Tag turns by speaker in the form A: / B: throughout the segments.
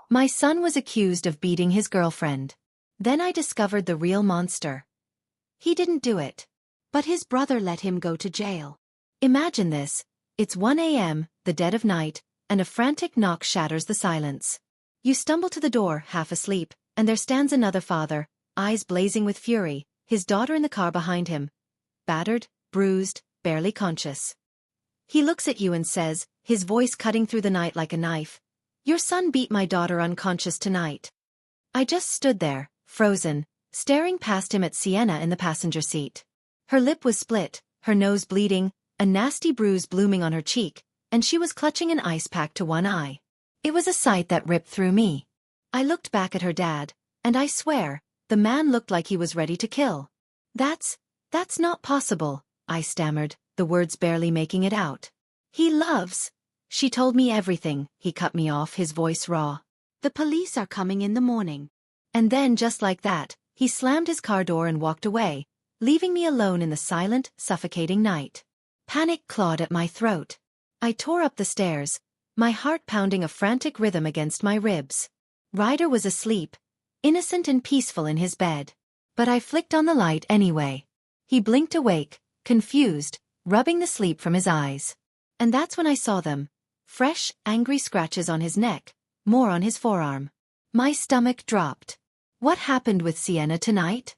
A: My son was accused of beating his girlfriend. Then I discovered the real monster. He didn't do it. But his brother let him go to jail. Imagine this. It's 1 a.m., the dead of night, and a frantic knock shatters the silence. You stumble to the door, half asleep, and there stands another father, eyes blazing with fury, his daughter in the car behind him. Battered, bruised, barely conscious. He looks at you and says, his voice cutting through the night like a knife, "Your son beat my daughter unconscious tonight." I just stood there, frozen, staring past him at Sienna in the passenger seat. Her lip was split, her nose bleeding, a nasty bruise blooming on her cheek, and she was clutching an ice pack to one eye. It was a sight that ripped through me. I looked back at her dad, and I swear, the man looked like he was ready to kill. That's not possible, I stammered, the words barely making it out. He loves. She told me everything, he cut me off, his voice raw. The police are coming in the morning. And then just like that, he slammed his car door and walked away, leaving me alone in the silent, suffocating night. Panic clawed at my throat. I tore up the stairs, my heart pounding a frantic rhythm against my ribs. Ryder was asleep, innocent and peaceful in his bed. But I flicked on the light anyway. He blinked awake, confused, rubbing the sleep from his eyes. And that's when I saw them. Fresh, angry scratches on his neck, more on his forearm. My stomach dropped. What happened with Sienna tonight?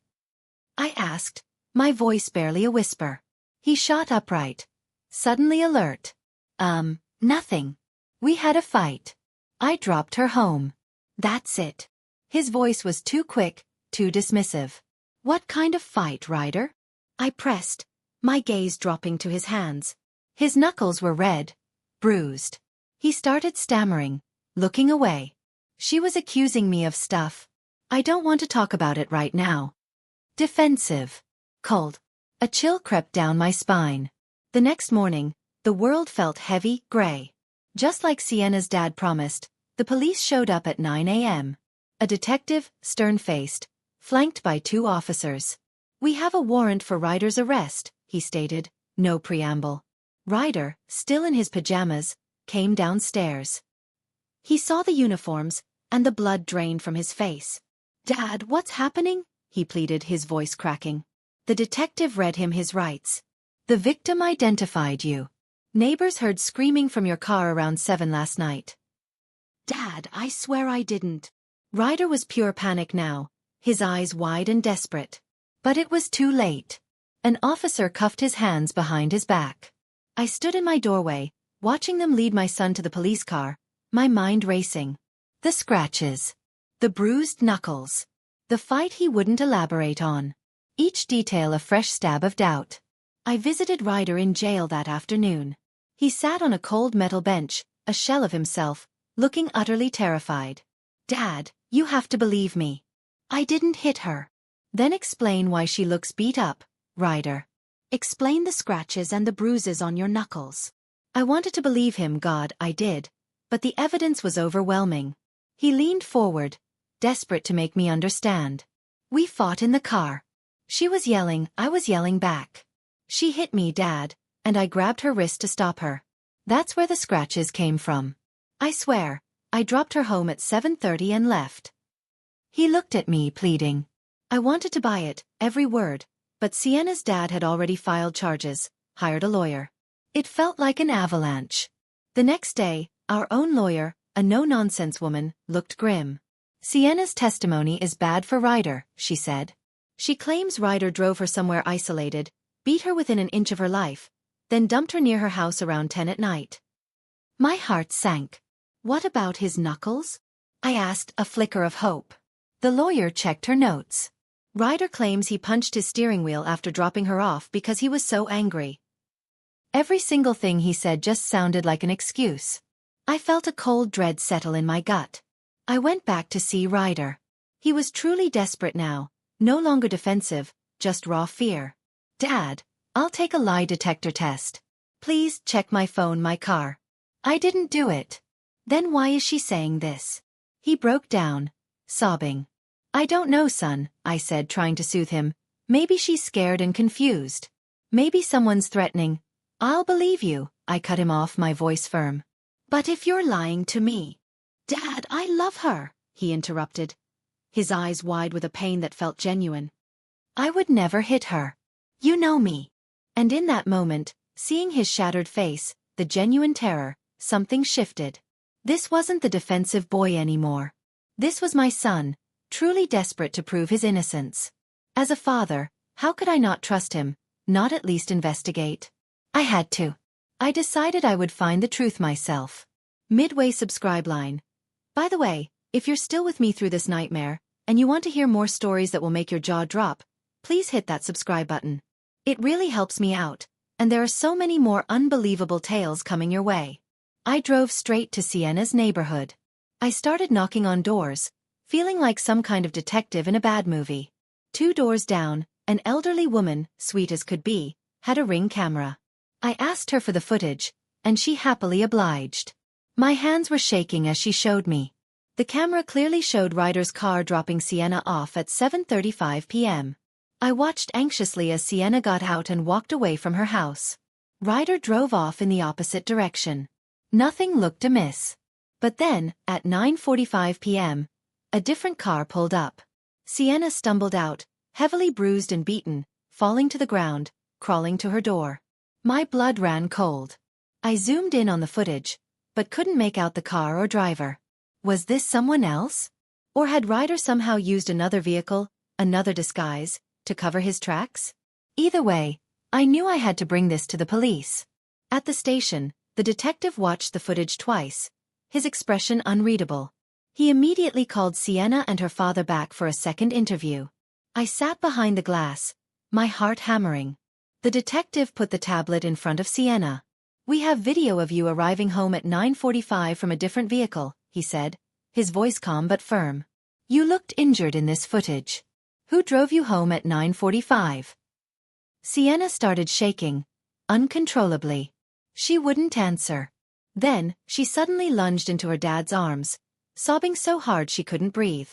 A: I asked, my voice barely a whisper. He shot upright, suddenly alert. Nothing. We had a fight. I dropped her home. That's it. His voice was too quick, too dismissive. What kind of fight, Ryder? I pressed, my gaze dropping to his hands. His knuckles were red, bruised. He started stammering, looking away. She was accusing me of stuff. I don't want to talk about it right now. Defensive. Cold. A chill crept down my spine. The next morning, the world felt heavy, gray. Just like Sienna's dad promised, the police showed up at 9 a.m. A detective, stern-faced, flanked by 2 officers. "We have a warrant for Ryder's arrest," he stated, no preamble. Ryder, still in his pajamas, came downstairs. He saw the uniforms, and the blood drained from his face. "Dad, what's happening?" he pleaded, his voice cracking. The detective read him his rights. "The victim identified you. Neighbors heard screaming from your car around 7 last night." "Dad, I swear I didn't." Ryder was pure panic now, his eyes wide and desperate. But it was too late. An officer cuffed his hands behind his back. I stood in my doorway, watching them lead my son to the police car, my mind racing. The scratches. The bruised knuckles. The fight he wouldn't elaborate on. Each detail a fresh stab of doubt. I visited Ryder in jail that afternoon. He sat on a cold metal bench, a shell of himself, looking utterly terrified. "Dad, you have to believe me. I didn't hit her." "Then explain why she looks beat up, Ryder. Explain the scratches and the bruises on your knuckles." I wanted to believe him, God, I did. But the evidence was overwhelming. He leaned forward, desperate to make me understand. "We fought in the car. She was yelling, I was yelling back. She hit me, Dad, and I grabbed her wrist to stop her. That's where the scratches came from. I swear, I dropped her home at 7:30 and left." He looked at me, pleading. I wanted to buy it, every word, but Sienna's dad had already filed charges, hired a lawyer. It felt like an avalanche. The next day, our own lawyer, a no-nonsense woman, looked grim. "Sienna's testimony is bad for Ryder," she said. "She claims Ryder drove her somewhere isolated, beat her within an inch of her life, then dumped her near her house around 10 at night." My heart sank. "What about his knuckles?" I asked, a flicker of hope. The lawyer checked her notes. "Ryder claims he punched his steering wheel after dropping her off because he was so angry." Every single thing he said just sounded like an excuse. I felt a cold dread settle in my gut. I went back to see Ryder. He was truly desperate now, no longer defensive, just raw fear. "Dad, I'll take a lie detector test. Please check my phone, my car. I didn't do it." "Then why is she saying this?" He broke down, sobbing. "I don't know, son," I said, trying to soothe him. "Maybe she's scared and confused. Maybe someone's threatening." "I'll believe you," I cut him off, my voice firm. "But if you're lying to me." "Dad, I love her," he interrupted, his eyes wide with a pain that felt genuine. "I would never hit her. You know me." And in that moment, seeing his shattered face, the genuine terror, something shifted. This wasn't the defensive boy anymore. This was my son, truly desperate to prove his innocence. As a father, how could I not trust him, not at least investigate? I had to. I decided I would find the truth myself. Midway subscribe line. By the way, if you're still with me through this nightmare, and you want to hear more stories that will make your jaw drop, please hit that subscribe button. It really helps me out, and there are so many more unbelievable tales coming your way. I drove straight to Sienna's neighborhood. I started knocking on doors, feeling like some kind of detective in a bad movie. 2 doors down, an elderly woman, sweet as could be, had a Ring camera. I asked her for the footage, and she happily obliged. My hands were shaking as she showed me. The camera clearly showed Ryder's car dropping Sienna off at 7:35 p.m. I watched anxiously as Sienna got out and walked away from her house. Ryder drove off in the opposite direction. Nothing looked amiss. But then, at 9:45 p.m., a different car pulled up. Sienna stumbled out, heavily bruised and beaten, falling to the ground, crawling to her door. My blood ran cold. I zoomed in on the footage, but couldn't make out the car or driver. Was this someone else? Or had Ryder somehow used another vehicle, another disguise, to cover his tracks? Either way, I knew I had to bring this to the police. At the station, the detective watched the footage twice, his expression unreadable. He immediately called Sienna and her father back for a second interview. I sat behind the glass, my heart hammering. The detective put the tablet in front of Sienna. "We have video of you arriving home at 9:45 from a different vehicle," he said, his voice calm but firm. "You looked injured in this footage. Who drove you home at 9:45? Sienna started shaking, uncontrollably. She wouldn't answer. Then, she suddenly lunged into her dad's arms, sobbing so hard she couldn't breathe.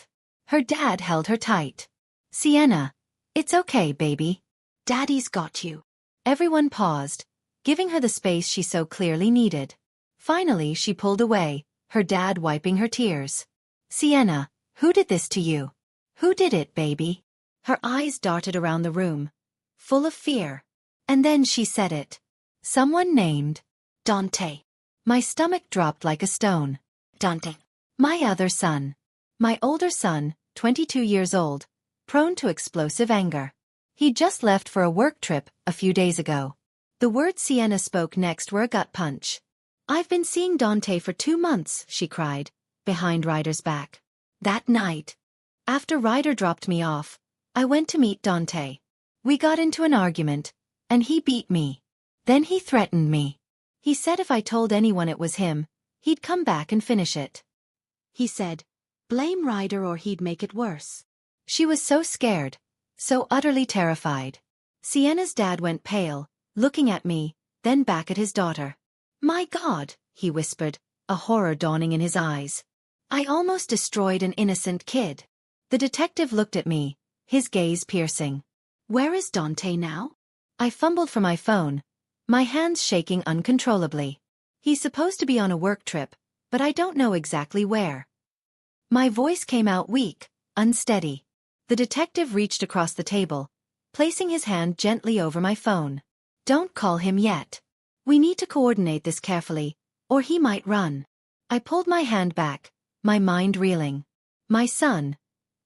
A: Her dad held her tight. "Sienna, it's okay, baby. Daddy's got you." Everyone paused, giving her the space she so clearly needed. Finally she pulled away, her dad wiping her tears. "Sienna, who did this to you? Who did it, baby?" Her eyes darted around the room, full of fear. And then she said it. "Someone named Dante." My stomach dropped like a stone. Dante. My other son. My older son, 22 years old, prone to explosive anger. He'd just left for a work trip a few days ago. The words Sienna spoke next were a gut punch. "I've been seeing Dante for 2 months," she cried, behind Ryder's back. That night, after Ryder dropped me off, I went to meet Dante. We got into an argument, and he beat me. Then he threatened me. He said if I told anyone it was him, he'd come back and finish it. He said, blame Ryder or he'd make it worse. She was so scared, so utterly terrified. Sienna's dad went pale, looking at me, then back at his daughter. "My God," he whispered, a horror dawning in his eyes. "I almost destroyed an innocent kid." The detective looked at me, his gaze piercing. "Where is Dante now?" I fumbled for my phone, my hands shaking uncontrollably. "He's supposed to be on a work trip, but I don't know exactly where." My voice came out weak, unsteady. The detective reached across the table, placing his hand gently over my phone. "Don't call him yet. We need to coordinate this carefully, or he might run." I pulled my hand back, my mind reeling. My son,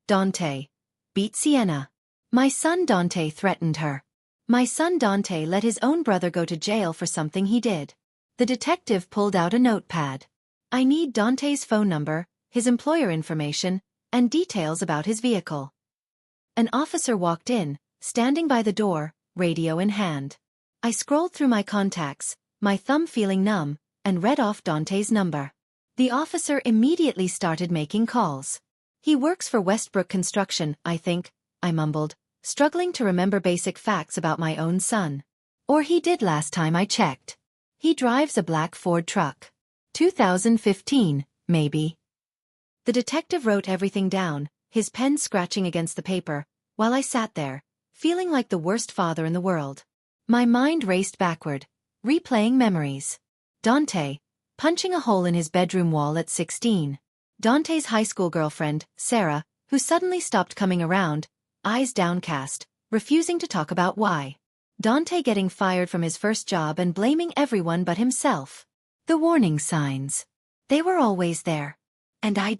A: Dante, beat Sienna. My son Dante threatened her. My son Dante let his own brother go to jail for something he did. The detective pulled out a notepad. "I need Dante's phone number, his employer information, and details about his vehicle." An officer walked in, standing by the door, radio in hand. I scrolled through my contacts, my thumb feeling numb, and read off Dante's number. The officer immediately started making calls. "He works for Westbrook Construction, I think," I mumbled, struggling to remember basic facts about my own son. Or he did last time I checked. "He drives a black Ford truck. 2015, maybe." The detective wrote everything down, his pen scratching against the paper, while I sat there, feeling like the worst father in the world. My mind raced backward, replaying memories. Dante, punching a hole in his bedroom wall at 16. Dante's high school girlfriend, Sarah, who suddenly stopped coming around, eyes downcast, refusing to talk about why. Dante getting fired from his first job and blaming everyone but himself. The warning signs. They were always there. And I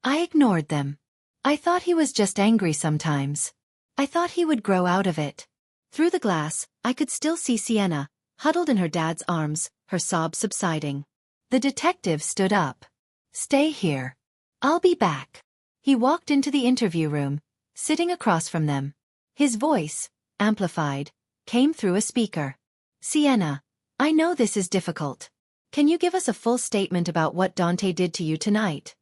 A: ignored them. I thought he was just angry sometimes. I thought he would grow out of it. Through the glass, I could still see Sienna, huddled in her dad's arms, her sobs subsiding. The detective stood up. "Stay here. I'll be back." He walked into the interview room, sitting across from them. His voice, amplified, came through a speaker. "Sienna, I know this is difficult. Can you give us a full statement about what Dante did to you tonight?"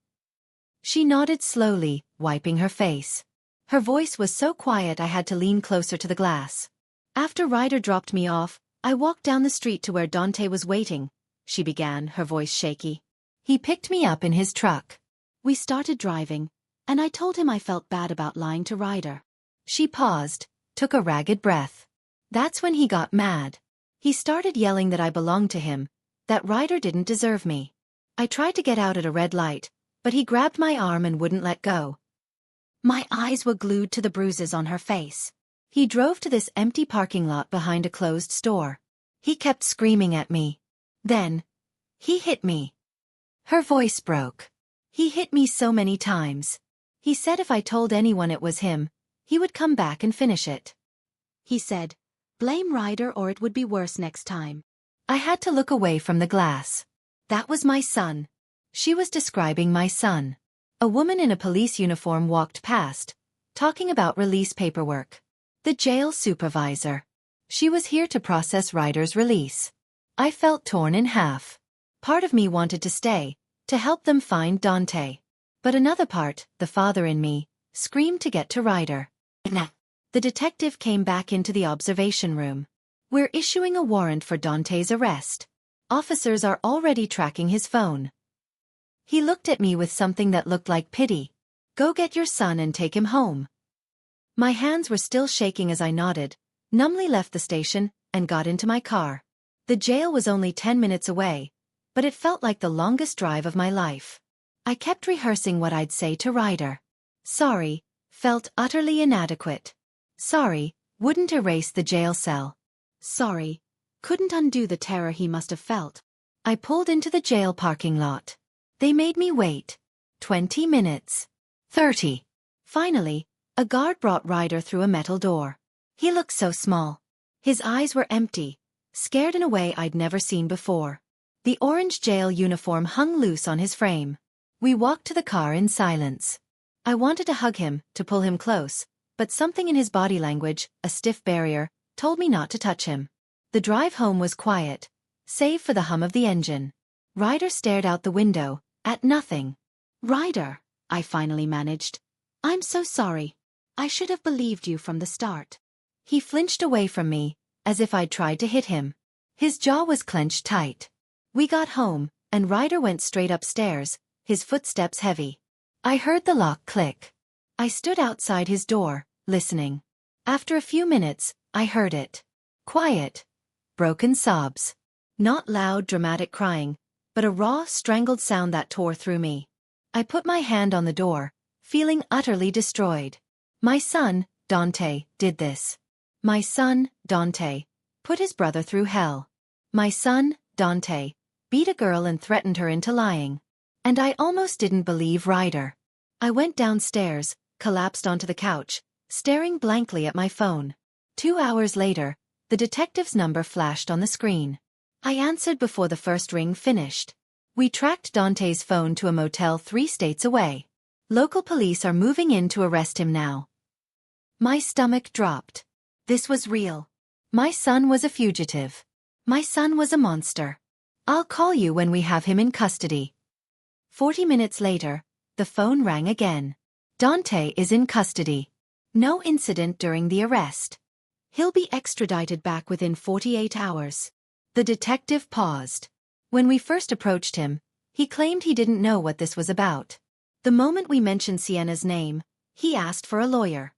A: She nodded slowly, wiping her face. Her voice was so quiet I had to lean closer to the glass. "After Ryder dropped me off, I walked down the street to where Dante was waiting," she began, her voice shaky. "He picked me up in his truck. We started driving, and I told him I felt bad about lying to Ryder." She paused, took a ragged breath. "That's when he got mad. He started yelling that I belonged to him, that Ryder didn't deserve me. I tried to get out at a red light, but he grabbed my arm and wouldn't let go." My eyes were glued to the bruises on her face. "He drove to this empty parking lot behind a closed store. He kept screaming at me. Then, he hit me." Her voice broke. "He hit me so many times. He said if I told anyone it was him, he would come back and finish it. He said, blame Ryder or it would be worse next time." I had to look away from the glass. "That was my son." She was describing my son. A woman in a police uniform walked past, talking about release paperwork. The jail supervisor. She was here to process Ryder's release. I felt torn in half. Part of me wanted to stay, to help them find Dante. But another part, the father in me, screamed to get to Ryder. Nah. The detective came back into the observation room. "We're issuing a warrant for Dante's arrest. Officers are already tracking his phone." He looked at me with something that looked like pity. "Go get your son and take him home." My hands were still shaking as I nodded, numbly left the station, and got into my car. The jail was only 10 minutes away, but it felt like the longest drive of my life. I kept rehearsing what I'd say to Ryder. "Sorry," felt utterly inadequate. "Sorry," wouldn't erase the jail cell. "Sorry," couldn't undo the terror he must have felt. I pulled into the jail parking lot. They made me wait. 20 minutes. 30. Finally, a guard brought Ryder through a metal door. He looked so small. His eyes were empty, scared in a way I'd never seen before. The orange jail uniform hung loose on his frame. We walked to the car in silence. I wanted to hug him, to pull him close, but something in his body language, a stiff barrier, told me not to touch him. The drive home was quiet, save for the hum of the engine. Ryder stared out the window, at nothing. "Ryder," I finally managed. "I'm so sorry. I should have believed you from the start." He flinched away from me, as if I'd tried to hit him. His jaw was clenched tight. We got home, and Ryder went straight upstairs, his footsteps heavy. I heard the lock click. I stood outside his door, listening. After a few minutes, I heard it. Quiet. Broken sobs. Not loud, dramatic crying, but a raw, strangled sound that tore through me. I put my hand on the door, feeling utterly destroyed. My son, Dante, did this. My son, Dante, put his brother through hell. My son, Dante, beat a girl and threatened her into lying. And I almost didn't believe Ryder. I went downstairs, collapsed onto the couch, staring blankly at my phone. 2 hours later, the detective's number flashed on the screen. I answered before the first ring finished. We tracked Dante's phone to a motel 3 states away. Local police are moving in to arrest him now. My stomach dropped. This was real. My son was a fugitive. My son was a monster. I'll call you when we have him in custody. 40 minutes later, the phone rang again. Dante is in custody. No incident during the arrest. He'll be extradited back within 48 hours. The detective paused. When we first approached him, he claimed he didn't know what this was about. The moment we mentioned Sienna's name, he asked for a lawyer.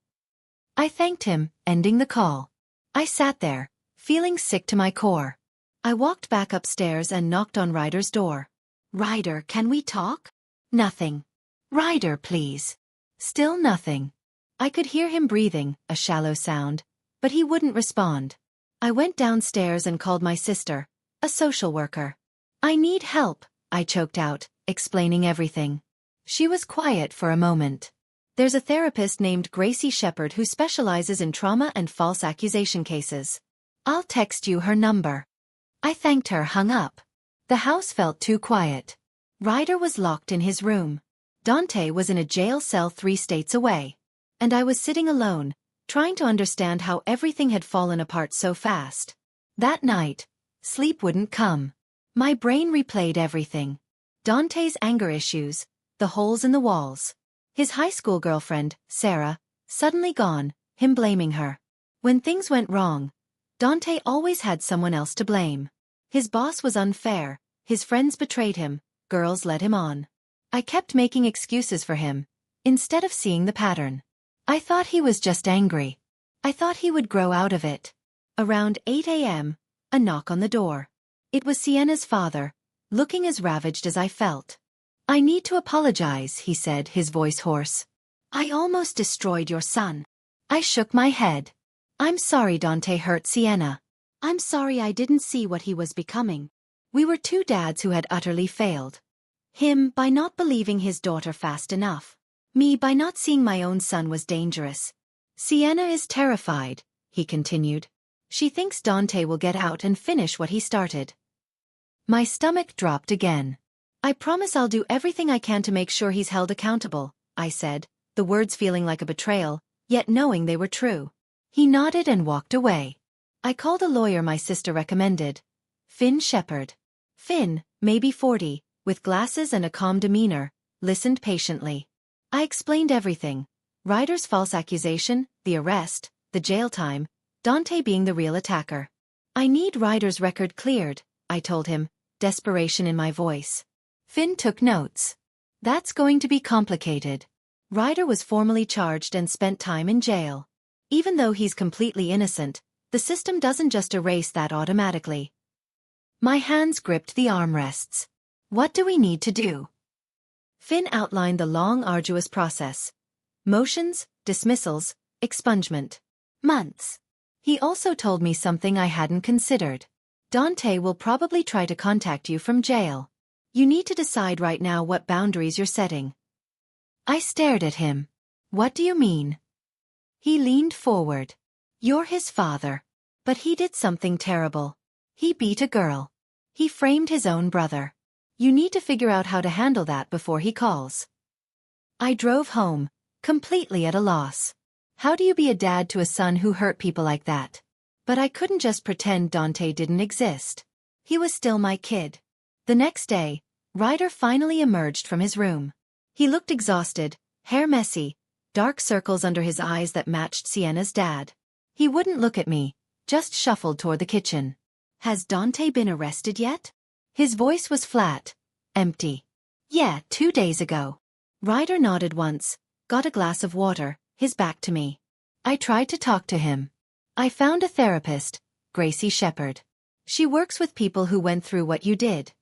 A: I thanked him, ending the call. I sat there, feeling sick to my core. I walked back upstairs and knocked on Ryder's door. "Ryder, can we talk?" Nothing. Ryder, please. Still nothing. I could hear him breathing, a shallow sound, but he wouldn't respond. I went downstairs and called my sister, a social worker. I need help, I choked out, explaining everything. She was quiet for a moment. There's a therapist named Gracie Shepherd who specializes in trauma and false accusation cases. I'll text you her number. I thanked her, hung up. The house felt too quiet. Ryder was locked in his room. Dante was in a jail cell 3 states away. And I was sitting alone, trying to understand how everything had fallen apart so fast. That night, sleep wouldn't come. My brain replayed everything. Dante's anger issues, the holes in the walls. His high school girlfriend, Sarah, suddenly gone, him blaming her. When things went wrong, Dante always had someone else to blame. His boss was unfair, his friends betrayed him, girls led him on. I kept making excuses for him, instead of seeing the pattern. I thought he was just angry. I thought he would grow out of it. Around 8 a.m., a knock on the door. It was Sienna's father, looking as ravaged as I felt. I need to apologize, he said, his voice hoarse. I almost destroyed your son. I shook my head. I'm sorry Dante hurt Sienna. I'm sorry I didn't see what he was becoming. We were 2 dads who had utterly failed. Him by not believing his daughter fast enough. Me by not seeing my own son was dangerous. Sienna is terrified, he continued. She thinks Dante will get out and finish what he started. My stomach dropped again. I promise I'll do everything I can to make sure he's held accountable, I said, the words feeling like a betrayal, yet knowing they were true. He nodded and walked away. I called a lawyer my sister recommended. Finn Shepherd. Finn, maybe 40, with glasses and a calm demeanor, listened patiently. I explained everything. Ryder's false accusation, the arrest, the jail time, Dante being the real attacker. I need Ryder's record cleared, I told him, desperation in my voice. Finn took notes. That's going to be complicated. Ryder was formally charged and spent time in jail. Even though he's completely innocent, the system doesn't just erase that automatically. My hands gripped the armrests. What do we need to do? Finn outlined the long, arduous process. Motions, dismissals, expungement. Months. He also told me something I hadn't considered. Dante will probably try to contact you from jail. You need to decide right now what boundaries you're setting. I stared at him. What do you mean? He leaned forward. You're his father. But he did something terrible. He beat a girl. He framed his own brother. You need to figure out how to handle that before he calls. I drove home, completely at a loss. How do you be a dad to a son who hurt people like that? But I couldn't just pretend Dante didn't exist. He was still my kid. The next day, Ryder finally emerged from his room. He looked exhausted, hair messy, dark circles under his eyes that matched Sienna's dad. He wouldn't look at me, just shuffled toward the kitchen. Has Dante been arrested yet? His voice was flat, empty. Yeah, 2 days ago. Ryder nodded once, got a glass of water, his back to me. I tried to talk to him. I found a therapist, Gracie Shepherd. She works with people who went through what you did.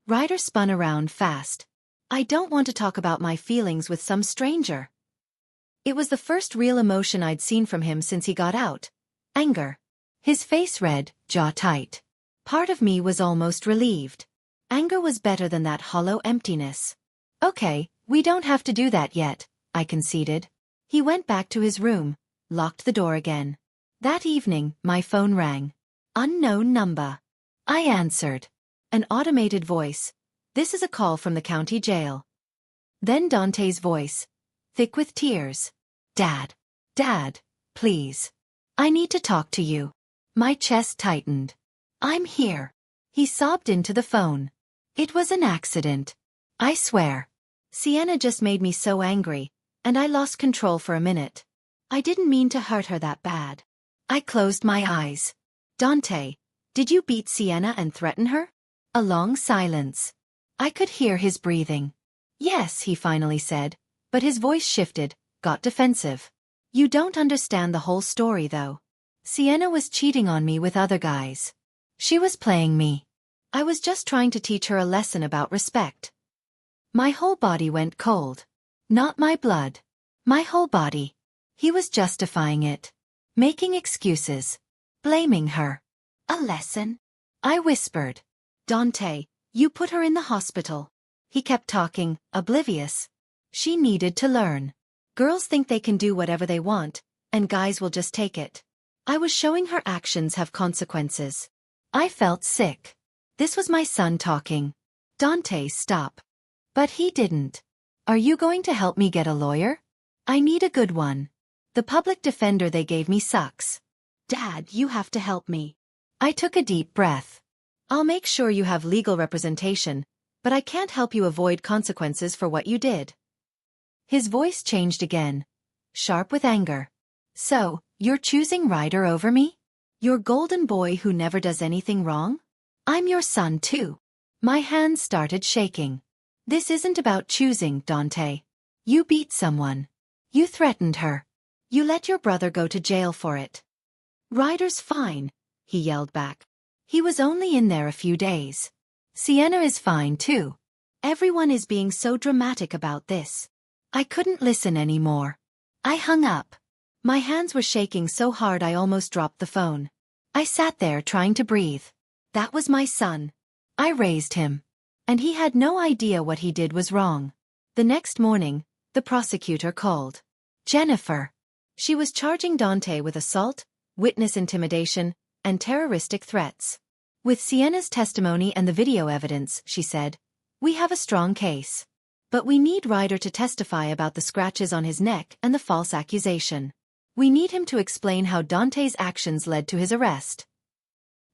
A: Ryder spun around fast. I don't want to talk about my feelings with some stranger. It was the first real emotion I'd seen from him since he got out. Anger. His face red, jaw tight. Part of me was almost relieved. Anger was better than that hollow emptiness. Okay, we don't have to do that yet, I conceded. He went back to his room, locked the door again. That evening, my phone rang. Unknown number. I answered. An automated voice. This is a call from the county jail. Then Dante's voice. Thick with tears. Dad. Dad, please. I need to talk to you. My chest tightened. I'm here. He sobbed into the phone. It was an accident. I swear. Sienna just made me so angry, and I lost control for a minute. I didn't mean to hurt her that bad. I closed my eyes. Dante, did you beat Sienna and threaten her? A long silence. I could hear his breathing. Yes, he finally said, but his voice shifted, got defensive. You don't understand the whole story though. Sienna was cheating on me with other guys. She was playing me. I was just trying to teach her a lesson about respect. My whole body went cold. Not my blood. My whole body. He was justifying it. Making excuses. Blaming her. A lesson? I whispered. Dante, you put her in the hospital. He kept talking, oblivious. She needed to learn. Girls think they can do whatever they want, and guys will just take it. I was showing her actions have consequences. I felt sick. This was my son talking. Dante, stop. But he didn't. Are you going to help me get a lawyer? I need a good one. The public defender they gave me sucks. Dad, you have to help me. I took a deep breath. I'll make sure you have legal representation, but I can't help you avoid consequences for what you did. His voice changed again, sharp with anger. So, you're choosing Ryder over me? Your golden boy who never does anything wrong? I'm your son too. My hands started shaking. This isn't about choosing, Dante. You beat someone. You threatened her. You let your brother go to jail for it. Ryder's fine, he yelled back. He was only in there a few days. Sienna is fine too. Everyone is being so dramatic about this. I couldn't listen anymore. I hung up. My hands were shaking so hard I almost dropped the phone. I sat there trying to breathe. That was my son. I raised him. And he had no idea what he did was wrong. The next morning, the prosecutor called. Jennifer. She was charging Dante with assault, witness intimidation, and terroristic threats. With Sienna's testimony and the video evidence, she said, we have a strong case. But we need Ryder to testify about the scratches on his neck and the false accusation. We need him to explain how Dante's actions led to his arrest.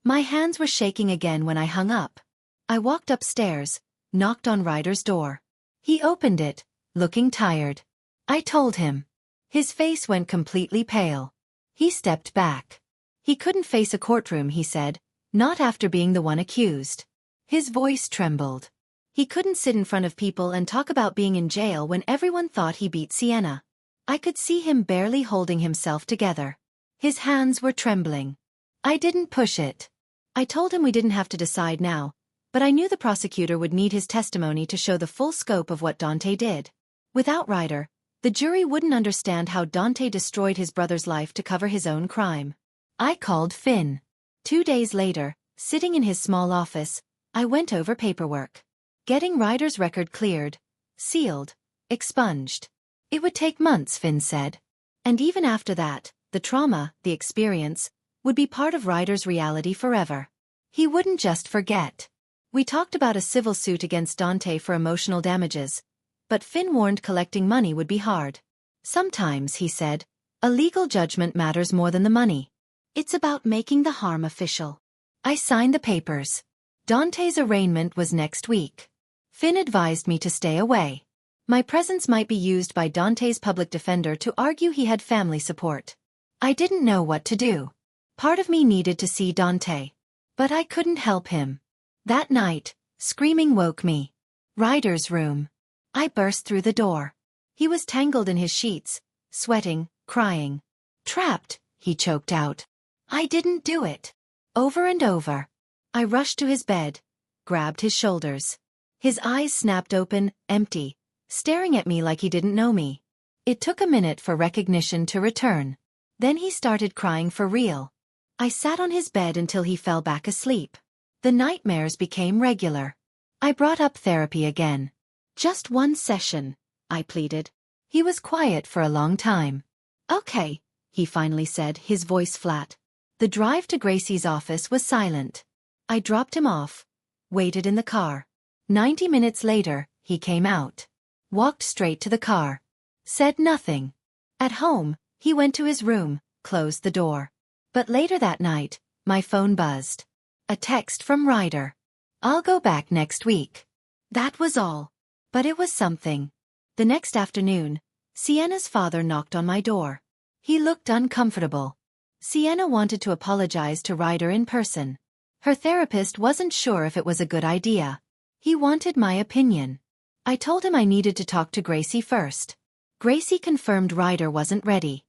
A: My hands were shaking again when I hung up. I walked upstairs, knocked on Ryder's door. He opened it, looking tired. I told him. His face went completely pale. He stepped back. He couldn't face a courtroom, he said, not after being the one accused. His voice trembled. He couldn't sit in front of people and talk about being in jail when everyone thought he beat Sienna. I could see him barely holding himself together. His hands were trembling. I didn't push it. I told him we didn't have to decide now, but I knew the prosecutor would need his testimony to show the full scope of what Dante did. Without Ryder, the jury wouldn't understand how Dante destroyed his brother's life to cover his own crime. I called Finn. 2 days later, sitting in his small office, I went over paperwork. Getting Ryder's record cleared, sealed, expunged. It would take months, Finn said. And even after that, the trauma, the experience, would be part of Ryder's reality forever. He wouldn't just forget. We talked about a civil suit against Dante for emotional damages, but Finn warned collecting money would be hard. Sometimes, he said, a legal judgment matters more than the money. It's about making the harm official. I signed the papers. Dante's arraignment was next week. Finn advised me to stay away. My presence might be used by Dante's public defender to argue he had family support. I didn't know what to do. Part of me needed to see Dante. But I couldn't help him. That night, screaming woke me. Ryder's room. I burst through the door. He was tangled in his sheets, sweating, crying. Trapped, he choked out. I didn't do it. Over and over. I rushed to his bed, grabbed his shoulders. His eyes snapped open, empty, staring at me like he didn't know me. It took a minute for recognition to return. Then he started crying for real. I sat on his bed until he fell back asleep. The nightmares became regular. I brought up therapy again. Just one session, I pleaded. He was quiet for a long time. Okay, he finally said, his voice flat. The drive to Gracie's office was silent. I dropped him off, waited in the car. 90 minutes later, he came out. Walked straight to the car. Said nothing. At home, he went to his room, closed the door. But later that night, my phone buzzed. A text from Ryder. I'll go back next week. That was all. But it was something. The next afternoon, Sienna's father knocked on my door. He looked uncomfortable. Sienna wanted to apologize to Ryder in person. Her therapist wasn't sure if it was a good idea. He wanted my opinion. I told him I needed to talk to Gracie first. Gracie confirmed Ryder wasn't ready.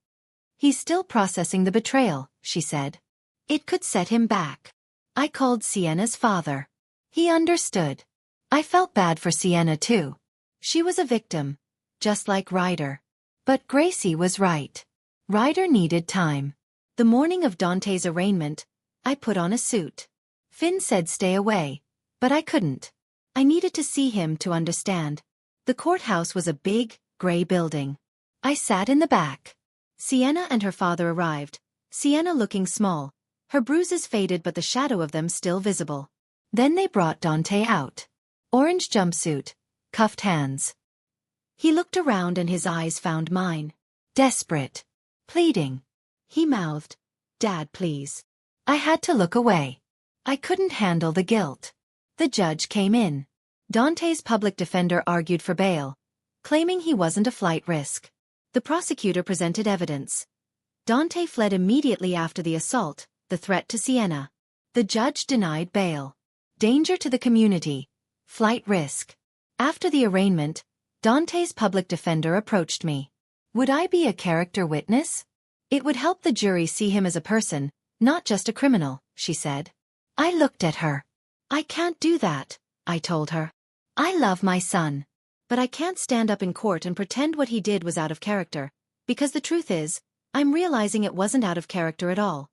A: He's still processing the betrayal, she said. It could set him back. I called Sienna's father. He understood. I felt bad for Sienna too. She was a victim, just like Ryder. But Gracie was right. Ryder needed time. The morning of Dante's arraignment, I put on a suit. Finn said stay away, but I couldn't. I needed to see him to understand. The courthouse was a big, gray building. I sat in the back. Sienna and her father arrived, Sienna looking small, her bruises faded but the shadow of them still visible. Then they brought Dante out. Orange jumpsuit, cuffed hands. He looked around and his eyes found mine. Desperate. Pleading. He mouthed, "Dad, please." I had to look away. I couldn't handle the guilt. The judge came in. Dante's public defender argued for bail, claiming he wasn't a flight risk. The prosecutor presented evidence. Dante fled immediately after the assault, the threat to Sienna. The judge denied bail. Danger to the community. Flight risk. After the arraignment, Dante's public defender approached me. Would I be a character witness? It would help the jury see him as a person, not just a criminal, she said. I looked at her. I can't do that, I told her. I love my son. But I can't stand up in court and pretend what he did was out of character, because the truth is, I'm realizing it wasn't out of character at all.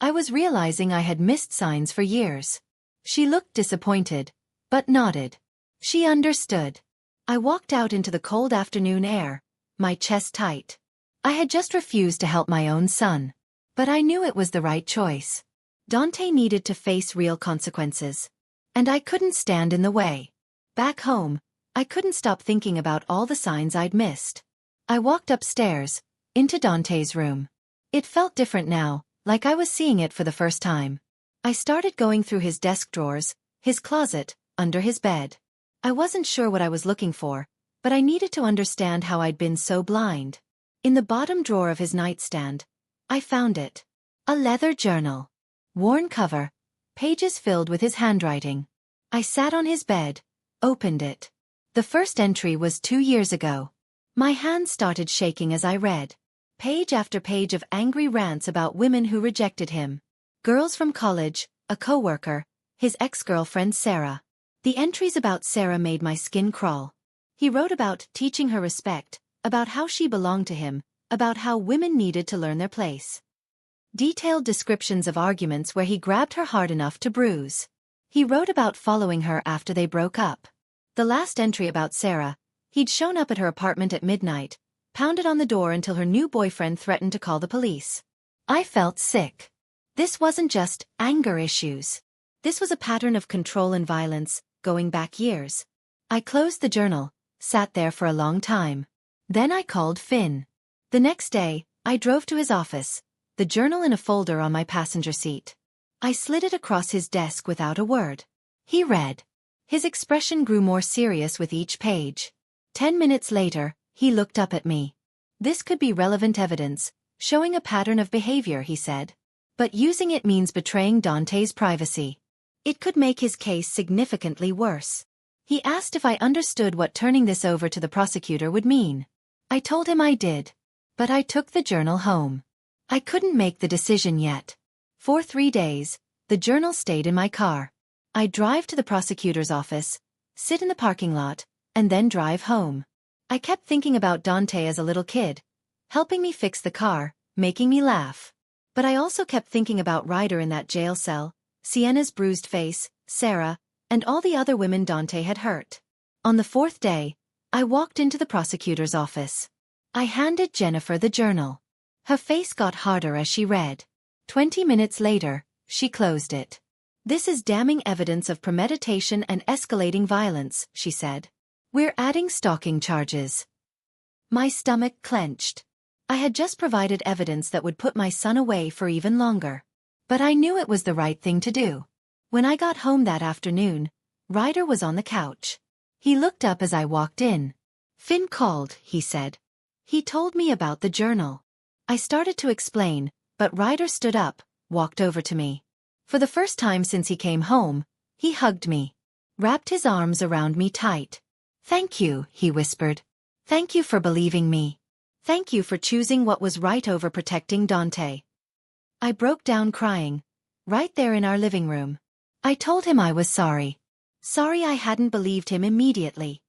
A: I was realizing I had missed signs for years. She looked disappointed, but nodded. She understood. I walked out into the cold afternoon air, my chest tight. I had just refused to help my own son. But I knew it was the right choice. Dante needed to face real consequences. And I couldn't stand in the way. Back home, I couldn't stop thinking about all the signs I'd missed. I walked upstairs, into Dante's room. It felt different now, like I was seeing it for the first time. I started going through his desk drawers, his closet, under his bed. I wasn't sure what I was looking for, but I needed to understand how I'd been so blind. In the bottom drawer of his nightstand, I found it. A leather journal. Worn cover, pages filled with his handwriting. I sat on his bed, opened it. The first entry was 2 years ago. My hands started shaking as I read. Page after page of angry rants about women who rejected him. Girls from college, a coworker, his ex-girlfriend Sarah. The entries about Sarah made my skin crawl. He wrote about teaching her respect, about how she belonged to him, about how women needed to learn their place. Detailed descriptions of arguments where he grabbed her hard enough to bruise. He wrote about following her after they broke up. The last entry about Sarah, he'd shown up at her apartment at midnight, pounded on the door until her new boyfriend threatened to call the police. I felt sick. This wasn't just anger issues. This was a pattern of control and violence, going back years. I closed the journal, sat there for a long time. Then I called Finn. The next day, I drove to his office, the journal in a folder on my passenger seat. I slid it across his desk without a word. He read. His expression grew more serious with each page. 10 minutes later, he looked up at me. This could be relevant evidence, showing a pattern of behavior, he said. But using it means betraying Dante's privacy. It could make his case significantly worse. He asked if I understood what turning this over to the prosecutor would mean. I told him I did. But I took the journal home. I couldn't make the decision yet. For 3 days, the journal stayed in my car. I'd drive to the prosecutor's office, sit in the parking lot, and then drive home. I kept thinking about Dante as a little kid, helping me fix the car, making me laugh. But I also kept thinking about Ryder in that jail cell, Sienna's bruised face, Sarah, and all the other women Dante had hurt. On the 4th day, I walked into the prosecutor's office. I handed Jennifer the journal. Her face got harder as she read. 20 minutes later, she closed it. This is damning evidence of premeditation and escalating violence, she said. We're adding stalking charges. My stomach clenched. I had just provided evidence that would put my son away for even longer. But I knew it was the right thing to do. When I got home that afternoon, Ryder was on the couch. He looked up as I walked in. Finn called, he said. He told me about the journal. I started to explain, but Ryder stood up, walked over to me. For the first time since he came home, he hugged me, wrapped his arms around me tight. Thank you, he whispered. Thank you for believing me. Thank you for choosing what was right over protecting Dante. I broke down crying, right there in our living room. I told him I was sorry. Sorry I hadn't believed him immediately.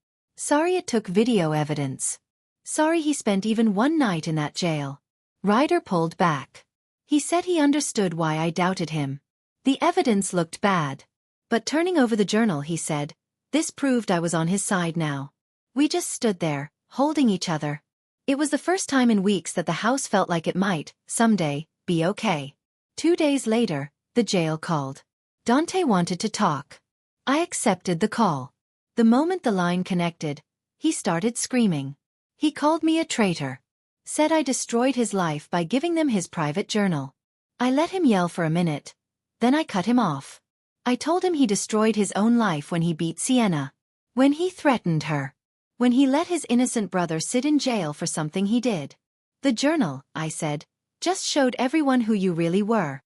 A: Sorry it took video evidence. Sorry he spent even one night in that jail. Ryder pulled back. He said he understood why I doubted him. The evidence looked bad. But turning over the journal, he said, this proved I was on his side now. We just stood there, holding each other. It was the first time in weeks that the house felt like it might, someday, be okay. 2 days later, the jail called. Dante wanted to talk. I accepted the call. The moment the line connected, he started screaming. He called me a traitor. Said I destroyed his life by giving them his private journal. I let him yell for a minute. Then I cut him off. I told him he destroyed his own life when he beat Sienna. When he threatened her. When he let his innocent brother sit in jail for something he did. The journal, I said, just showed everyone who you really were.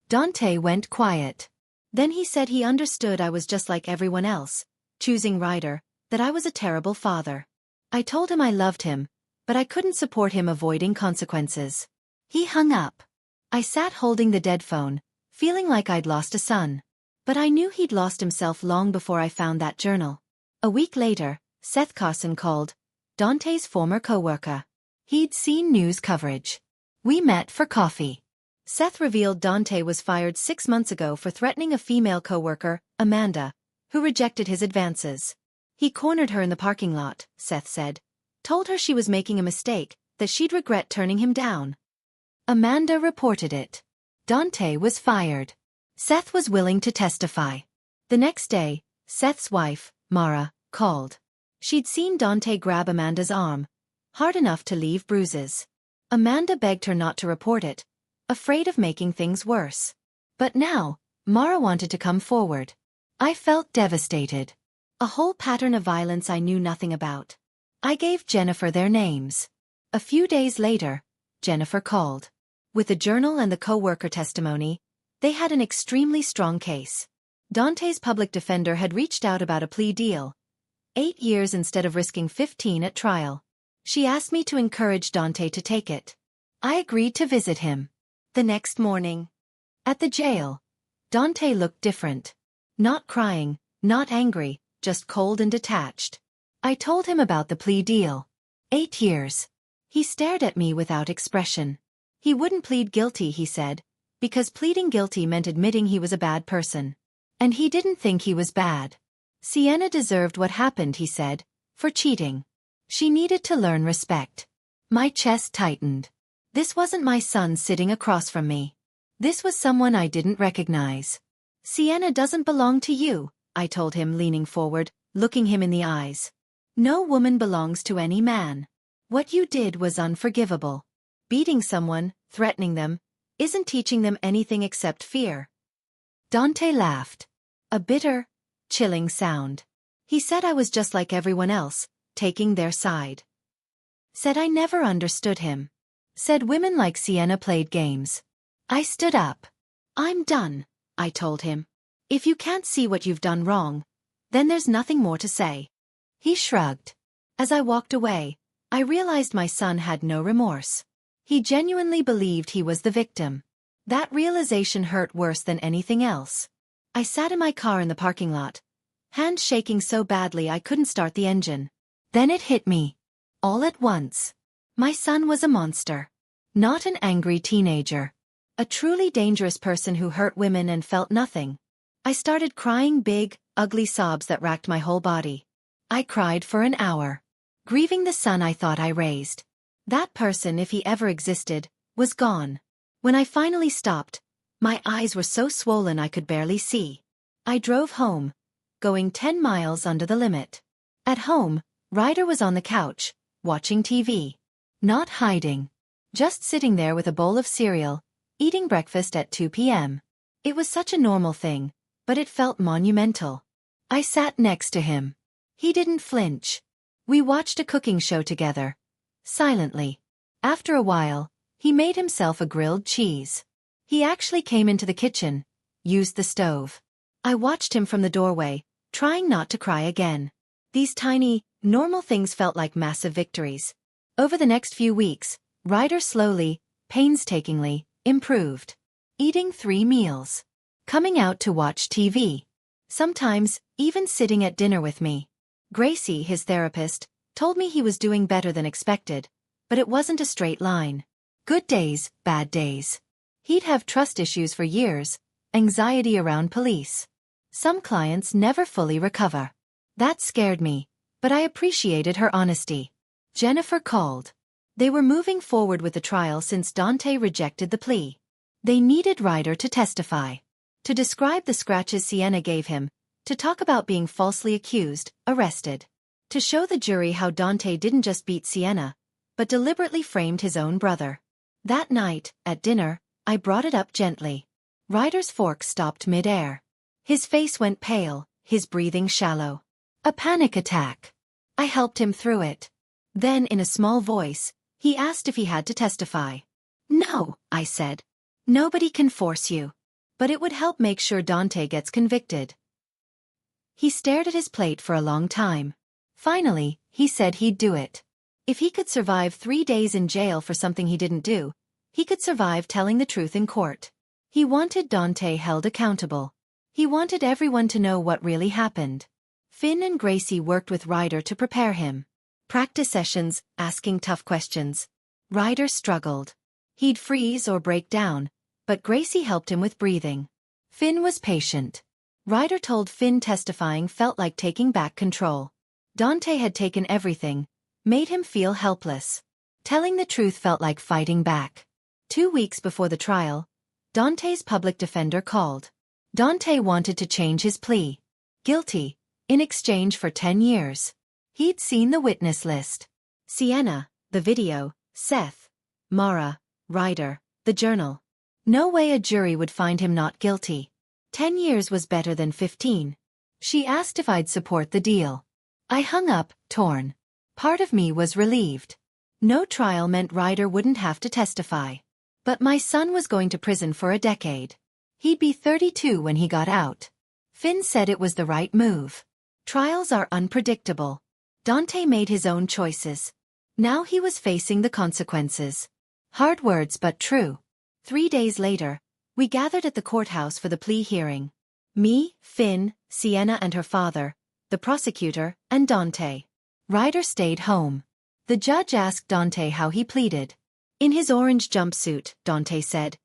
A: Dante went quiet. Then he said he understood I was just like everyone else, choosing Ryder, that I was a terrible father. I told him I loved him, but I couldn't support him avoiding consequences. He hung up. I sat holding the dead phone, feeling like I'd lost a son. But I knew he'd lost himself long before I found that journal. A week later, Seth Carson called, Dante's former co-worker. He'd seen news coverage. We met for coffee. Seth revealed Dante was fired 6 months ago for threatening a female co-worker, Amanda, who rejected his advances. He cornered her in the parking lot, Seth said. Told her she was making a mistake, that she'd regret turning him down. Amanda reported it. Dante was fired. Seth was willing to testify. The next day, Seth's wife, Mara, called. She'd seen Dante grab Amanda's arm, hard enough to leave bruises. Amanda begged her not to report it, afraid of making things worse. But now, Mara wanted to come forward. I felt devastated. A whole pattern of violence I knew nothing about. I gave Jennifer their names. A few days later, Jennifer called. With the journal and the co-worker testimony, they had an extremely strong case. Dante's public defender had reached out about a plea deal. 8 years instead of risking 15 at trial. She asked me to encourage Dante to take it. I agreed to visit him. The next morning. At the jail. Dante looked different. Not crying, not angry, just cold and detached. I told him about the plea deal. 8 years. He stared at me without expression. He wouldn't plead guilty, he said, because pleading guilty meant admitting he was a bad person. And he didn't think he was bad. Sienna deserved what happened, he said, for cheating. She needed to learn respect. My chest tightened. This wasn't my son sitting across from me. This was someone I didn't recognize. Sienna doesn't belong to you, I told him, leaning forward, looking him in the eyes. No woman belongs to any man. What you did was unforgivable. Beating someone, threatening them, isn't teaching them anything except fear. Dante laughed. A bitter, chilling sound. He said I was just like everyone else, taking their side. Said I never understood him. Said women like Sienna played games. I stood up. I'm done, I told him. If you can't see what you've done wrong, then there's nothing more to say. He shrugged. As I walked away, I realized my son had no remorse. He genuinely believed he was the victim. That realization hurt worse than anything else. I sat in my car in the parking lot, hands shaking so badly I couldn't start the engine. Then it hit me. All at once. My son was a monster. Not an angry teenager. A truly dangerous person who hurt women and felt nothing. I started crying big, ugly sobs that racked my whole body. I cried for an hour. Grieving the son I thought I raised. That person, if he ever existed, was gone. When I finally stopped, my eyes were so swollen I could barely see. I drove home, going 10 miles under the limit. At home, Ryder was on the couch, watching TV. Not hiding. Just sitting there with a bowl of cereal, eating breakfast at 2 p.m. It was such a normal thing, but it felt monumental. I sat next to him. He didn't flinch. We watched a cooking show together. Silently. After a while, he made himself a grilled cheese. He actually came into the kitchen, used the stove. I watched him from the doorway, trying not to cry again. These tiny, normal things felt like massive victories. Over the next few weeks, Ryder slowly, painstakingly, improved. Eating 3 meals. Coming out to watch TV. Sometimes, even sitting at dinner with me. Gracie, his therapist, told me he was doing better than expected, but it wasn't a straight line. Good days, bad days. He'd have trust issues for years, anxiety around police. Some clients never fully recover. That scared me, but I appreciated her honesty. Jennifer called. They were moving forward with the trial since Dante rejected the plea. They needed Ryder to testify, to describe the scratches Sienna gave him, to talk about being falsely accused, arrested, to show the jury how Dante didn't just beat Sienna, but deliberately framed his own brother. That night, at dinner, I brought it up gently. Ryder's fork stopped mid-air. His face went pale, his breathing shallow. A panic attack. I helped him through it. Then, in a small voice, he asked if he had to testify. No, I said. Nobody can force you. But it would help make sure Dante gets convicted. He stared at his plate for a long time. Finally, he said he'd do it. If he could survive 3 days in jail for something he didn't do, he could survive telling the truth in court. He wanted Dante held accountable. He wanted everyone to know what really happened. Finn and Gracie worked with Ryder to prepare him. Practice sessions, asking tough questions. Ryder struggled. He'd freeze or break down, but Gracie helped him with breathing. Finn was patient. Ryder told Finn testifying felt like taking back control. Dante had taken everything, made him feel helpless. Telling the truth felt like fighting back. 2 weeks before the trial, Dante's public defender called. Dante wanted to change his plea. Guilty, in exchange for 10 years. He'd seen the witness list. Sienna, the video, Seth, Mara, Ryder, the journal. No way a jury would find him not guilty. 10 years was better than 15. She asked if I'd support the deal. I hung up, torn. Part of me was relieved. No trial meant Ryder wouldn't have to testify. But my son was going to prison for a decade. He'd be 32 when he got out. Finn said it was the right move. Trials are unpredictable. Dante made his own choices. Now he was facing the consequences. Hard words but true. 3 days later, we gathered at the courthouse for the plea hearing. Me, Finn, Sienna and her father, the prosecutor, and Dante. Ryder stayed home. The judge asked Dante how he pleaded. In his orange jumpsuit, Dante said,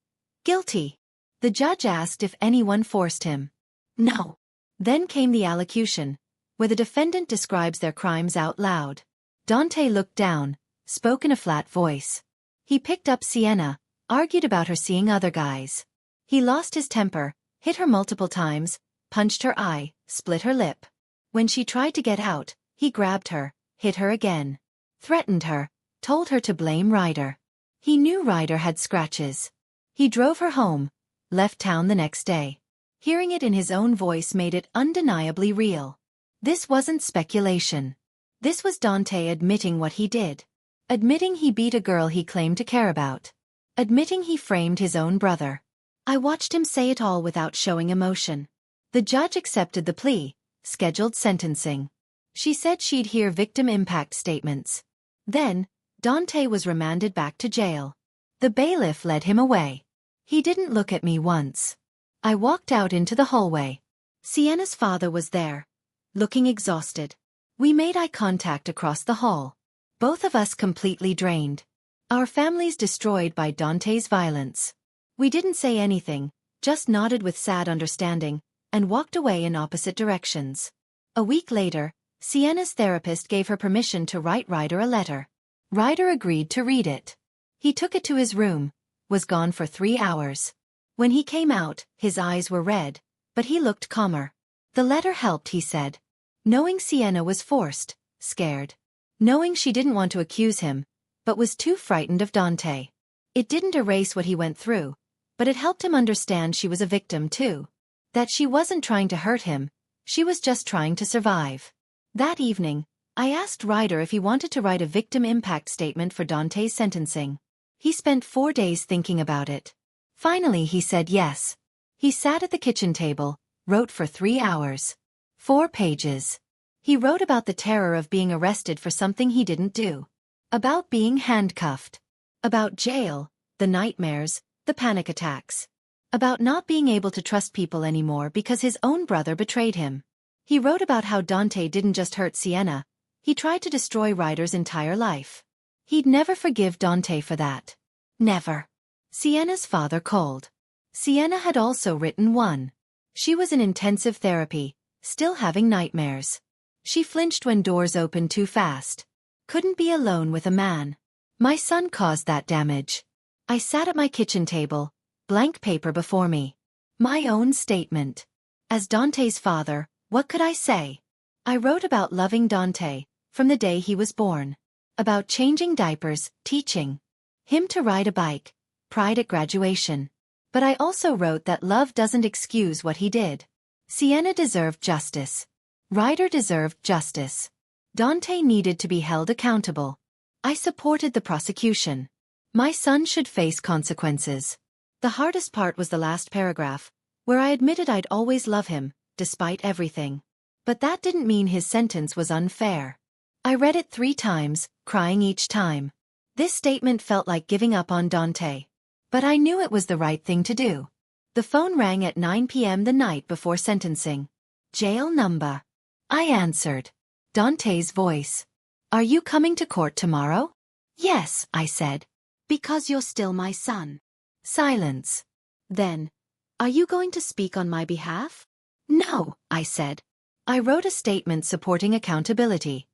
A: "Guilty." The judge asked if anyone forced him. No. Then came the allocution, where the defendant describes their crimes out loud. Dante looked down, spoke in a flat voice. He picked up Sienna, argued about her seeing other guys. He lost his temper, hit her multiple times, punched her eye, split her lip. When she tried to get out, he grabbed her, hit her again. Threatened her, told her to blame Ryder. He knew Ryder had scratches. He drove her home, left town the next day. Hearing it in his own voice made it undeniably real. This wasn't speculation. This was Dante admitting what he did. Admitting he beat a girl he claimed to care about. Admitting he framed his own brother. I watched him say it all without showing emotion. The judge accepted the plea, scheduled sentencing. She said she'd hear victim impact statements. Then, Dante was remanded back to jail. The bailiff led him away. He didn't look at me once. I walked out into the hallway. Sienna's father was there, looking exhausted. We made eye contact across the hall. Both of us completely drained. Our families destroyed by Dante's violence. We didn't say anything, just nodded with sad understanding, and walked away in opposite directions. A week later, Sienna's therapist gave her permission to write Ryder a letter. Ryder agreed to read it. He took it to his room, was gone for 3 hours. When he came out, his eyes were red, but he looked calmer. The letter helped, he said. Knowing Sienna was forced, scared. Knowing she didn't want to accuse him, but was too frightened of Dante. It didn't erase what he went through, but it helped him understand she was a victim too. That she wasn't trying to hurt him, she was just trying to survive. That evening, I asked Ryder if he wanted to write a victim impact statement for Dante's sentencing. He spent 4 days thinking about it. Finally he said yes. He sat at the kitchen table, wrote for 3 hours. 4 pages. He wrote about the terror of being arrested for something he didn't do. About being handcuffed. About jail, the nightmares, the panic attacks. About not being able to trust people anymore because his own brother betrayed him. He wrote about how Dante didn't just hurt Sienna, he tried to destroy Ryder's entire life. He'd never forgive Dante for that. Never. Sienna's father called. Sienna had also written one. She was in intensive therapy, still having nightmares. She flinched when doors opened too fast. Couldn't be alone with a man. My son caused that damage. I sat at my kitchen table, blank paper before me. My own statement. As Dante's father, what could I say? I wrote about loving Dante, from the day he was born. About changing diapers, teaching him to ride a bike, pride at graduation. But I also wrote that love doesn't excuse what he did. Sienna deserved justice. Ryder deserved justice. Dante needed to be held accountable. I supported the prosecution. My son should face consequences. The hardest part was the last paragraph, where I admitted I'd always love him, despite everything. But that didn't mean his sentence was unfair. I read it 3 times, crying each time. This statement felt like giving up on Dante. But I knew it was the right thing to do. The phone rang at 9 p.m. the night before sentencing. Jail number. I answered. Dante's voice. Are you coming to court tomorrow? Yes, I said. Because you're still my son. Silence. Then, are you going to speak on my behalf? No, I said. I wrote a statement supporting accountability.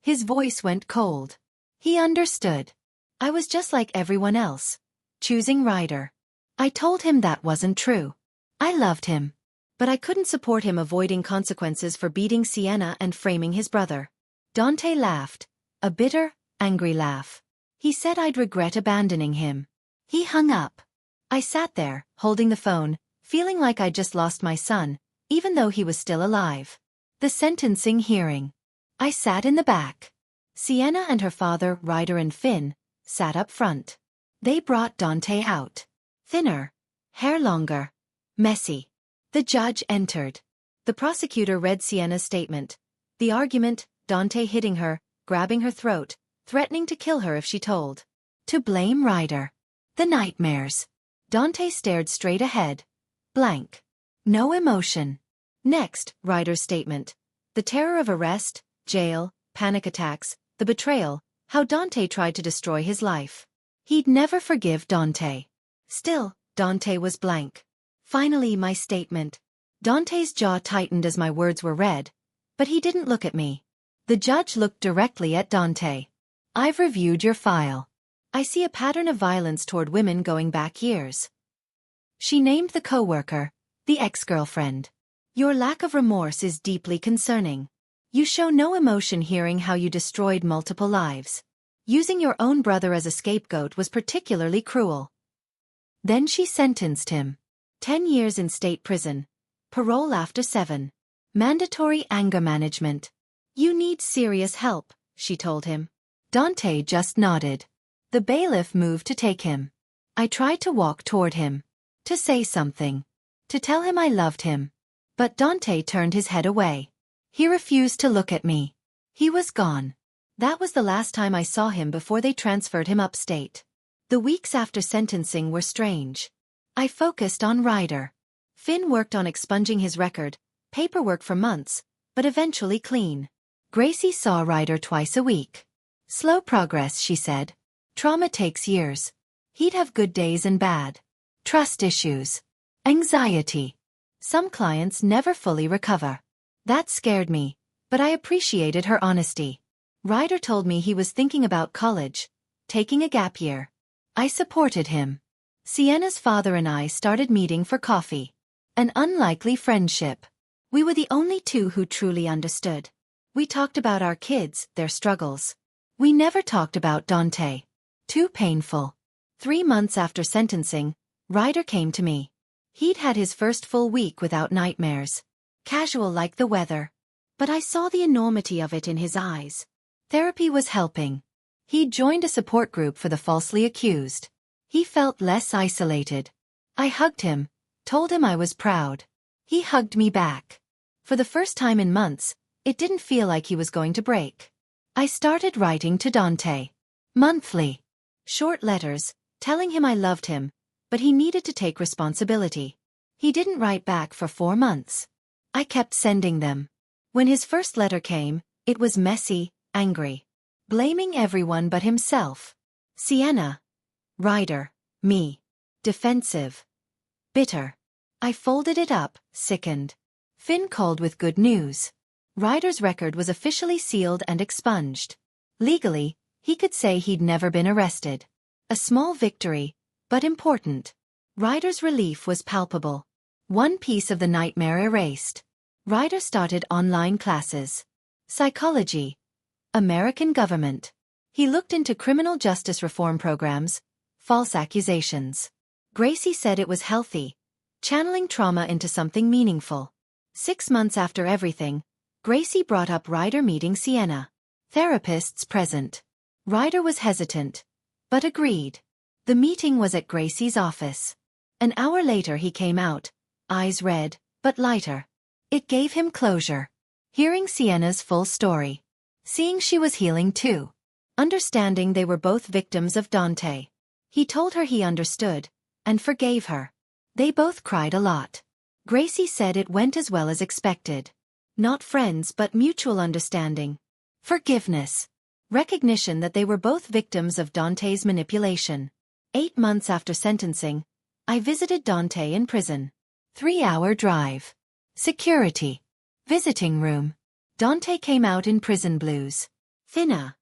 A: His voice went cold. He understood. I was just like everyone else, choosing Ryder. I told him that wasn't true. I loved him. But I couldn't support him avoiding consequences for beating Sienna and framing his brother. Dante laughed, a bitter, angry laugh. He said I'd regret abandoning him. He hung up. I sat there, holding the phone, feeling like I'd just lost my son, even though he was still alive. The sentencing hearing. I sat in the back. Sienna and her father, Ryder and Finn, sat up front. They brought Dante out. Thinner, hair longer, messy. The judge entered. The prosecutor read Sienna's statement. The argument, Dante hitting her, grabbing her throat, threatening to kill her if she told. To blame Ryder. The nightmares. Dante stared straight ahead. Blank. No emotion. Next, Ryder's statement. The terror of arrest, jail, panic attacks, the betrayal, how Dante tried to destroy his life. He'd never forgive Dante. Still, Dante was blank. Finally, my statement. Dante's jaw tightened as my words were read, but he didn't look at me. The judge looked directly at Dante. I've reviewed your file. I see a pattern of violence toward women going back years. She named the coworker, the ex-girlfriend. Your lack of remorse is deeply concerning. You show no emotion hearing how you destroyed multiple lives. Using your own brother as a scapegoat was particularly cruel. Then she sentenced him. 10 years in state prison. Parole after 7. Mandatory anger management. You need serious help, she told him. Dante just nodded. The bailiff moved to take him. I tried to walk toward him. To say something. To tell him I loved him. But Dante turned his head away. He refused to look at me. He was gone. That was the last time I saw him before they transferred him upstate. The weeks after sentencing were strange. I focused on Ryder. Finn worked on expunging his record, paperwork for months, but eventually clean. Gracie saw Ryder twice a week. Slow progress, she said. Trauma takes years. He'd have good days and bad. Trust issues. Anxiety. Some clients never fully recover. That scared me, but I appreciated her honesty. Ryder told me he was thinking about college, taking a gap year. I supported him. Sienna's father and I started meeting for coffee. An unlikely friendship. We were the only two who truly understood. We talked about our kids, their struggles. We never talked about Dante. Too painful. 3 months after sentencing, Ryder came to me. He'd had his first full week without nightmares. Casual like the weather. But I saw the enormity of it in his eyes. Therapy was helping. He'd joined a support group for the falsely accused. He felt less isolated. I hugged him, told him I was proud. He hugged me back. For the first time in months, it didn't feel like he was going to break. I started writing to Dante. Monthly. Short letters, telling him I loved him, but he needed to take responsibility. He didn't write back for 4 months. I kept sending them. When his first letter came, it was messy, angry. Blaming everyone but himself. Sienna. Ryder. Me. Defensive. Bitter. I folded it up, sickened. Finn called with good news. Ryder's record was officially sealed and expunged. Legally, he could say he'd never been arrested. A small victory, but important. Ryder's relief was palpable. One piece of the nightmare erased. Ryder started online classes. Psychology. American government. He looked into criminal justice reform programs. False accusations. Gracie said it was healthy. Channeling trauma into something meaningful. 6 months after everything, Gracie brought up Ryder meeting Sienna. Therapists present. Ryder was hesitant, but agreed. The meeting was at Gracie's office. An hour later he came out, eyes red, but lighter. It gave him closure. Hearing Sienna's full story. Seeing she was healing too. Understanding they were both victims of Dante. He told her he understood, and forgave her. They both cried a lot. Gracie said it went as well as expected. Not friends but mutual understanding. Forgiveness. Recognition that they were both victims of Dante's manipulation. 8 months after sentencing, I visited Dante in prison. 3-hour drive. Security. Visiting room. Dante came out in prison blues. Thinner.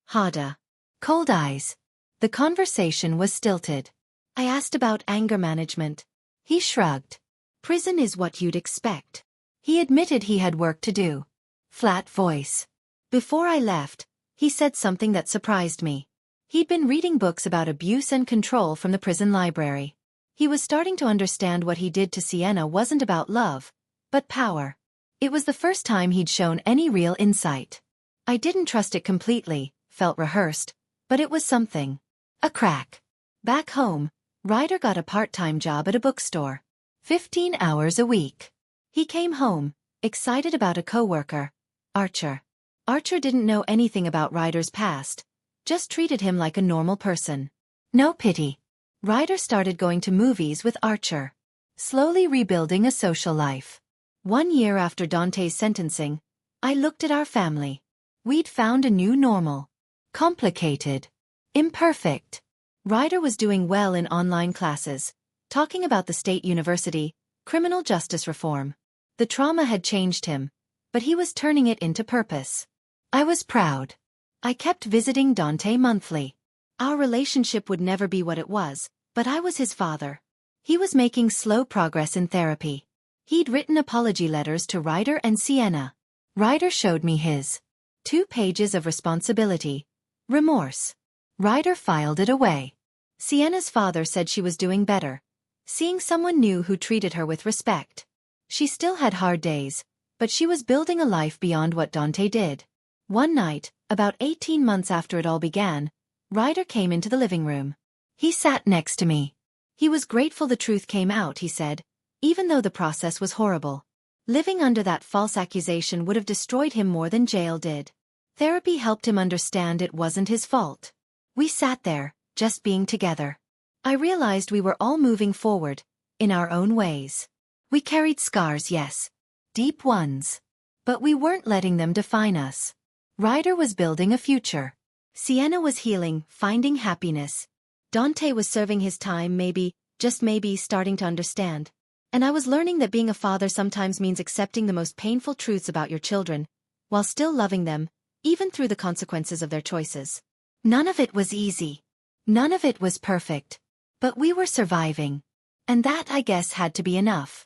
A: Harder. Cold eyes. The conversation was stilted. I asked about anger management. He shrugged. Prison is what you'd expect. He admitted he had work to do. Flat voice. Before I left, he said something that surprised me. He'd been reading books about abuse and control from the prison library. He was starting to understand what he did to Sienna wasn't about love, but power. It was the first time he'd shown any real insight. I didn't trust it completely, felt rehearsed, but it was something. A crack. Back home, Ryder got a part-time job at a bookstore. 15 hours a week. He came home, excited about a coworker, Archer. Archer didn't know anything about Ryder's past, just treated him like a normal person. No pity. Ryder started going to movies with Archer. Slowly rebuilding a social life. 1 year after Dante's sentencing, I looked at our family. We'd found a new normal. Complicated. Imperfect. Ryder was doing well in online classes, talking about the state university, criminal justice reform. The trauma had changed him, but he was turning it into purpose. I was proud. I kept visiting Dante monthly. Our relationship would never be what it was, but I was his father. He was making slow progress in therapy. He'd written apology letters to Ryder and Sienna. Ryder showed me his. 2 pages of responsibility. Remorse. Ryder filed it away. Sienna's father said she was doing better. Seeing someone new who treated her with respect. She still had hard days, but she was building a life beyond what Dante did. One night, about 18 months after it all began, Ryder came into the living room. He sat next to me. He was grateful the truth came out, he said, even though the process was horrible. Living under that false accusation would have destroyed him more than jail did. Therapy helped him understand it wasn't his fault. We sat there, just being together. I realized we were all moving forward, in our own ways. We carried scars, yes. Deep ones. But we weren't letting them define us. Ryder was building a future. Sienna was healing, finding happiness. Dante was serving his time, maybe, just maybe, starting to understand. And I was learning that being a father sometimes means accepting the most painful truths about your children, while still loving them, even through the consequences of their choices. None of it was easy. None of it was perfect. But we were surviving. And that, I guess, had to be enough.